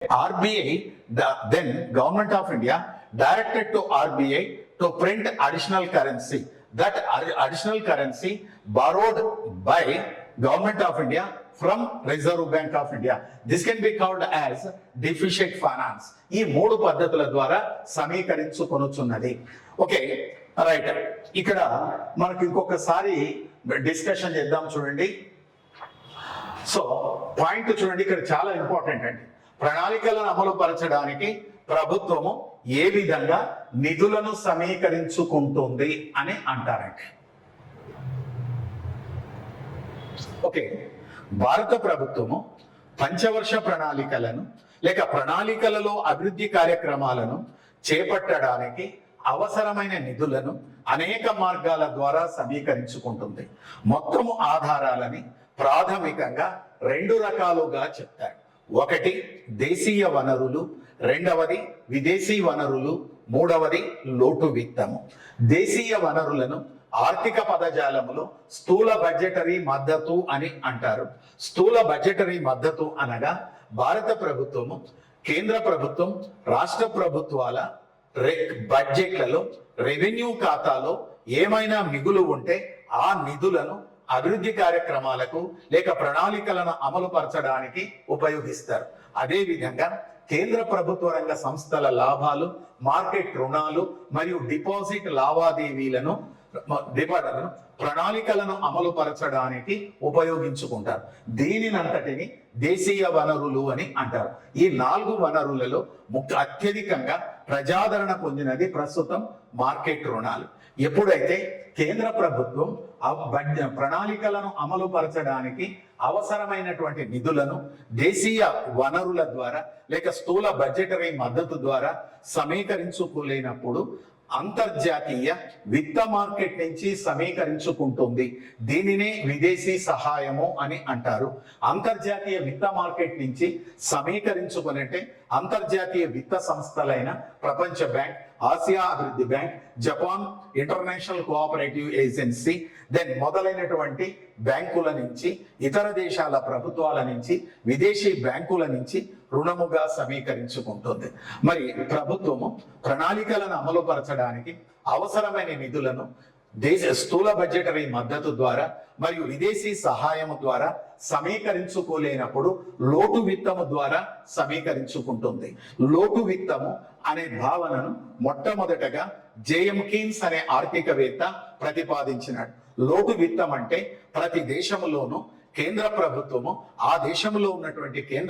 RBI, then Government of India directed to RBI to print additional currency. That additional currency borrowed by Government of India from Reserve Bank of India. This can be called as deficit finance. ఈ మూడు పద్ధతుల ద్వారా సమీకరించుకొనుచున్నది. Okay right, ఇక్కడ మనకి ఇంకొకసారి discussion చేద్దాం చూడండి. So point చూడండి, ఇక్కడ చాలా ఇంపార్టెంట్ అండి. ప్రణాళికలను అమలు పరచడానికి ప్రభుత్వము ఏ విధంగా నిధులను సమీకరించుకుంటుంది అని అంటారండి. ఓకే, భారత ప్రభుత్వము పంచవర్ష ప్రణాళికలను లేక ప్రణాళికలలో అభివృద్ధి కార్యక్రమాలను చేపట్టడానికి అవసరమైన నిధులను అనేక మార్గాల ద్వారా సమీకరించుకుంటుంది. మొత్తము ఆధారాలని ప్రాథమికంగా రెండు రకాలుగా చెప్తారు. ఒకటి దేశీయ వనరులు, రెండవది విదేశీ వనరులు, మూడవది లోటు విత్తము. దేశీయ వనరులను ఆర్థిక పదజాలములో స్థూల బడ్జెటరీ మద్దతు అని అంటారు. స్థూల బడ్జెటరీ మద్దతు అనగా భారత ప్రభుత్వము, కేంద్ర ప్రభుత్వం, రాష్ట్ర ప్రభుత్వాల బడ్జెట్లలో రెవెన్యూ ఖాతాలో ఏమైనా మిగులు ఉంటే ఆ నిధులను అభివృద్ధి కార్యక్రమాలకు లేక ప్రణాళికలను అమలు పరచడానికి ఉపయోగిస్తారు. అదేవిధంగా కేంద్ర ప్రభుత్వ రంగ సంస్థల లాభాలు, మార్కెట్ రుణాలు మరియు డిపాజిట్ లావాదేవీలను ప్రణాళికలను అమలు పరచడానికి ఉపయోగించుకుంటారు. దీనినంతటిని దేశీయ వనరులు అని అంటారు. ఈ 4 వనరులలో అత్యధికంగా ప్రజాదరణ పొందినది ప్రస్తుతం మార్కెట్ రుణాలు. ఎప్పుడైతే కేంద్ర ప్రభుత్వం ప్రణాళికలను అమలు పరచడానికి అవసరమైనటువంటి నిధులను దేశీయ వనరుల ద్వారా లేక స్థూల బడ్జెటరీ మద్దతు ద్వారా సమీకరించుకోలేనప్పుడు అంతర్జాతీయ విత్త మార్కెట్ నుంచి సమీకరించుకుంటుంది. దీనినే విదేశీ సహాయము అని అంటారు. అంతర్జాతీయ విత్త మార్కెట్ నుంచి సమీకరించుకునంటే అంతర్జాతీయ విత్త సంస్థలైన ప్రపంచ బ్యాంక్, ఆసియా అభివృద్ధి bank, Japan international cooperative agency, then మొదలైనటువంటి బ్యాంకుల నుంచి, ఇతర దేశాల ప్రభుత్వాల నుంచి, విదేశీ బ్యాంకుల నుంచి రుణముగా సమీకరించుకుంటుంది. మరి ప్రభుత్వము ప్రణాళికలను అమలు పరచడానికి అవసరమైన నిధులను స్థూల బడ్జెటరీ మద్దతు ద్వారా మరియు విదేశీ సహాయము ద్వారా సమీకరించుకోలేనప్పుడు లోటు విత్తము ద్వారా సమీకరించుకుంటుంది. లోటు విత్తము అనే భావనను మొట్టమొదటగా జేఎం కీన్స్ అనే ఆర్థికవేత్త ప్రతిపాదించినాడు. లోటు విత్తం అంటే ప్రతి దేశంలోనూ కేంద్ర ప్రభుత్వము ఆ దేశంలో ఉన్నటువంటి కేంద్ర